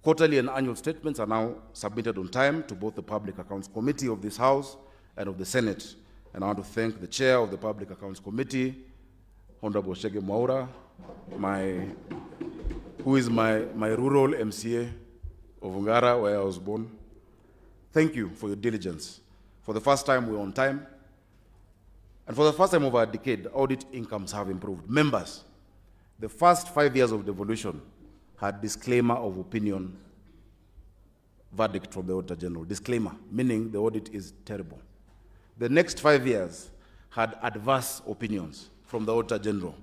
Quarterly and annual statements are now submitted on time to both the Public Accounts Committee of this House and of the Senate. And I want to thank the Chair of the Public Accounts Committee, Honorable Shege Mwaura, who is my rural MCA of Ungara, where I was born. Thank you for your diligence. For the first time, we're on time. And for the first time over a decade, audit incomes have improved. Members, the first 5 years of devolution had disclaimer of opinion verdict from the Auditor General. Disclaimer, meaning the audit is terrible. The next 5 years had adverse opinions from the Auditor General.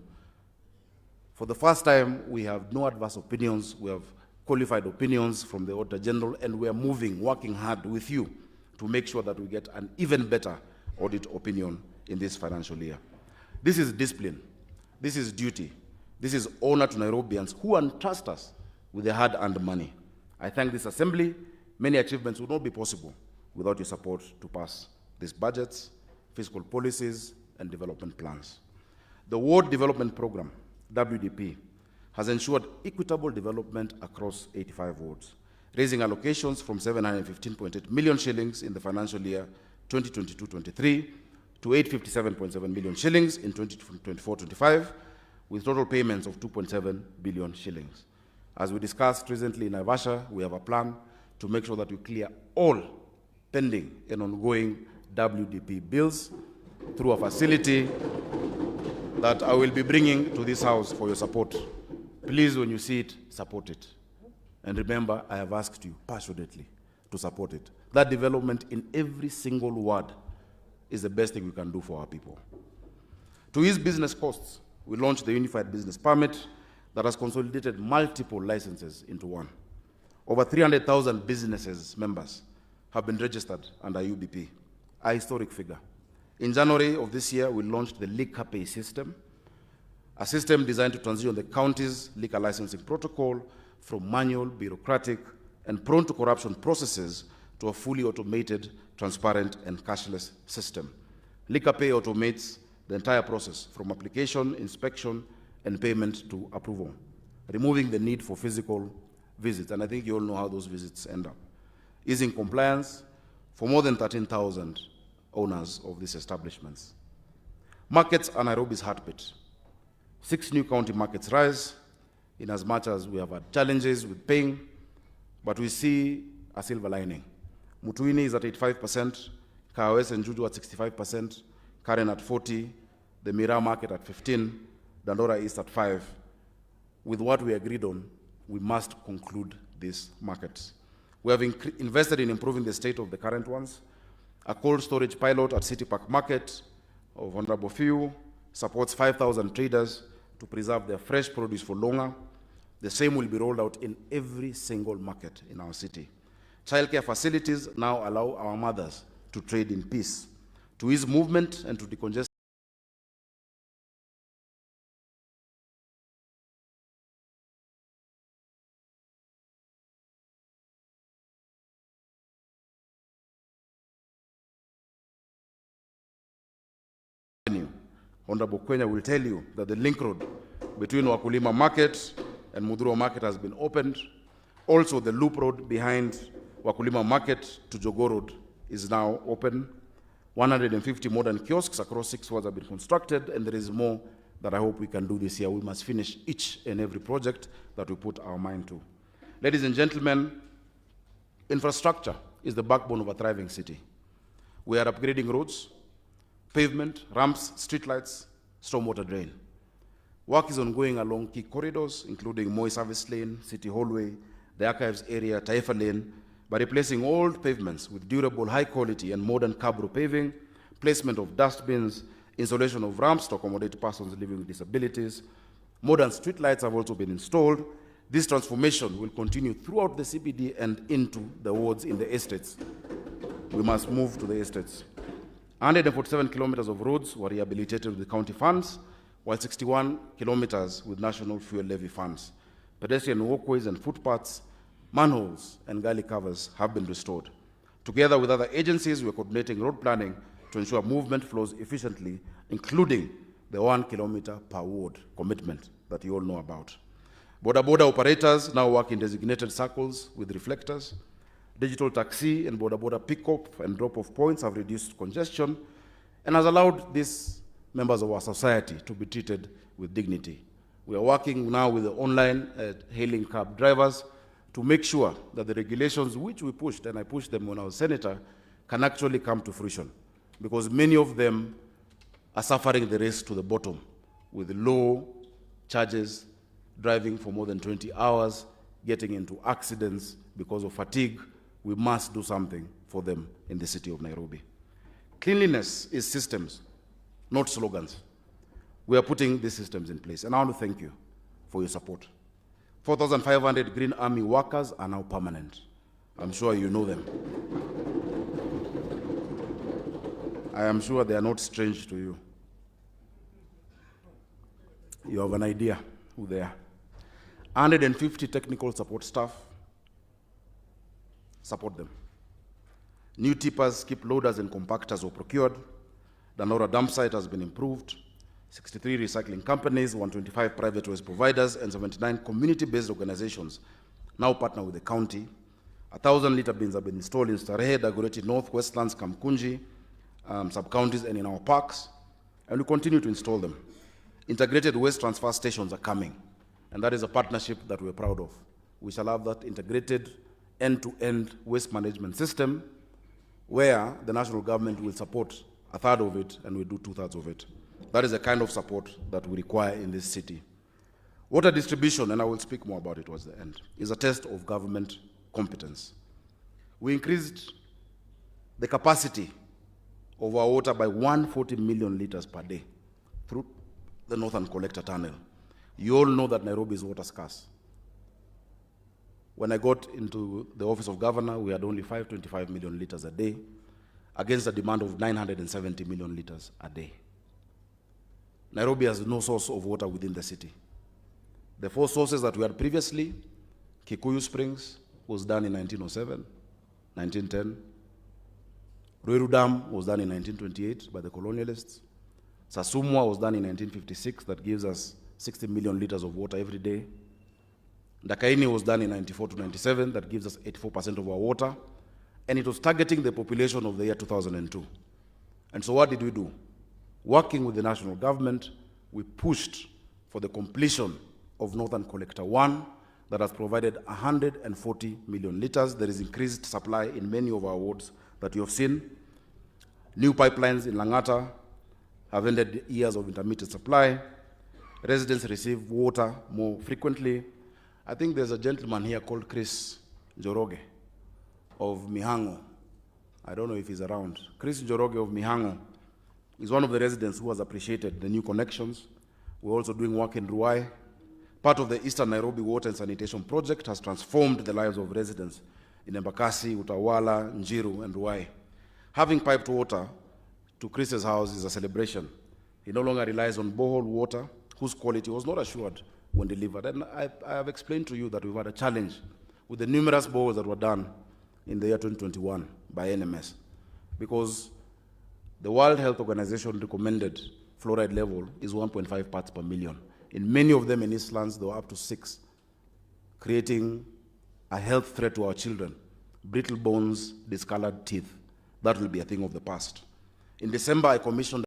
For the first time, we have no adverse opinions. We have qualified opinions from the Auditor General, and we are working hard with you to make sure that we get an even better audit opinion in this financial year. This is discipline. This is duty. This is honor to Nairobians who entrust us with their hard-earned money. I thank this Assembly. Many achievements would not be possible without your support to pass these budgets, fiscal policies, and development plans. The Ward Development Program, WDP, has ensured equitable development across 85 wards, raising allocations from 715.8 million shillings in the financial year 2022-23 to 857.7 million shillings in 2024-25, with total payments of 2.7 billion shillings. As we discussed recently in Naivasha, we have a plan to make sure that we clear all pending and ongoing WDP bills through a facility that I will be bringing to this House for your support. Please, when you see it, support it. And remember, I have asked you passionately to support it. That development in every single ward is the best thing we can do for our people. To ease business costs, we launched the Unified Business Permit that has consolidated multiple licenses into one. Over 300,000 businesses members have been registered under UBP, a historic figure. In January of this year, we launched the Liquor Pay system, a system designed to transition the county's liquor licensing protocol from manual, bureaucratic, and prone to corruption processes to a fully automated, transparent, and cashless system. Liquor Pay automates the entire process from application, inspection, and payment to approval, removing the need for physical visits. And I think you all know how those visits end up. Easing compliance for more than 13,000 owners of these establishments. Markets are Nairobi's heartbeat. 6 new county markets rise, in as much as we have had challenges with paying, but we see a silver lining. Mutuini is at 85%, Kawes and Juju at 65%, Karen at 40%, the Mira market at 15%, Dandora East at 5%. With what we agreed on, we must conclude these markets. We have invested in improving the state of the current ones. A cold storage pilot at City Park Market of Honorable Few supports 5,000 traders to preserve their fresh produce for longer. The same will be rolled out in every single market in our city. Childcare facilities now allow our mothers to trade in peace, to ease movement and to decongest Honorable Kwenya will tell you that the link road between Wakulima Market and Mudhuro Market has been opened. Also, the loop road behind Wakulima Market to Jogoo Road is now open. 150 modern kiosks across 6 wards have been constructed, and there is more that I hope we can do this year. We must finish each and every project that we put our mind to. Ladies and gentlemen, infrastructure is the backbone of a thriving city. We are upgrading roads, pavement, ramps, streetlights, stormwater drain. Work is ongoing along key corridors, including Moi Service Lane, City Hallway, the Archives area, Taifa Lane, by replacing old pavements with durable, high quality and modern curb paving, placement of dust bins, installation of ramps to accommodate persons living with disabilities. Modern streetlights have also been installed. This transformation will continue throughout the CBD and into the wards in the estates. We must move to the estates. 147 kilometers of roads were rehabilitated with county funds, while 61 kilometers with national fuel levy funds. Pedestrian walkways and footpaths, manholes, and gully covers have been restored. Together with other agencies, we are coordinating road planning to ensure movement flows efficiently, including the 1 kilometer per ward commitment that you all know about. Border operators now work in designated circles with reflectors. Digital taxi and border pick-up and drop-off points have reduced congestion and has allowed these members of our society to be treated with dignity. We are working now with the online hailing cab drivers to make sure that the regulations which we pushed, and I pushed them when I was senator, can actually come to fruition, because many of them are suffering the race to the bottom with low charges, driving for more than 20 hours, getting into accidents because of fatigue. We must do something for them in the city of Nairobi. Cleanliness is systems, not slogans. We are putting these systems in place, and I want to thank you for your support. 4,500 Green Army workers are now permanent. I'm sure you know them. I am sure they are not strange to you. You have an idea who they are. 150 technical support staff. Support them. New tippers, skip loaders, and compactors were procured. The Nora dump site has been improved. 63 recycling companies, 125 private waste providers, and 79 community-based organizations now partner with the county. 1,000-liter bins have been installed in Starehe, Dagoretti North, Westlands, Kamkunji, sub-counties, and in our parks, and we continue to install them. Integrated waste transfer stations are coming, and that is a partnership that we're proud of. We shall have that integrated end-to-end waste management system where the national government will support a third of it and we do 2/3 of it. That is the kind of support that we require in this city. Water distribution, and I will speak more about it towards the end, is a test of government competence. We increased the capacity of our water by 140 million liters per day through the Northern Collector Tunnel. You all know that Nairobi is water scarce. When I got into the office of governor, we had only 525 million liters a day against a demand of 970 million liters a day. Nairobi has no source of water within the city. The 4 sources that we had previously, Kikuyu Springs was done in 1907, 1910. Ruiru Dam was done in 1928 by the colonialists. Sasumwa was done in 1956, that gives us 60 million liters of water every day. Ndakaini was done in 94 to 97, that gives us 84% of our water. And it was targeting the population of the year 2002. And so what did we do? Working with the national government, we pushed for the completion of Northern Collector 1 that has provided 140 million liters. There is increased supply in many of our wards that you have seen. New pipelines in Langata have ended years of intermittent supply. Residents receive water more frequently. I think there's a gentleman here called Chris Njoroge of Mihango. I don't know if he's around. Chris Njoroge of Mihango is one of the residents who has appreciated the new connections. We're also doing work in Ruai. Part of the Eastern Nairobi Water and Sanitation Project has transformed the lives of residents in Embakasi, Utawala, Njiru, and Ruai. Having piped water to Chris's house is a celebration. He no longer relies on borehole water, whose quality was not assured when delivered. And I have explained to you that we've had a challenge with the numerous boreholes that were done in the year 2021 by NMS, because the World Health Organization recommended fluoride level is 1.5 parts per million. In many of them in Eastlands, they were up to 6, creating a health threat to our children. Brittle bones, discolored teeth. That will be a thing of the past. In December, I commissioned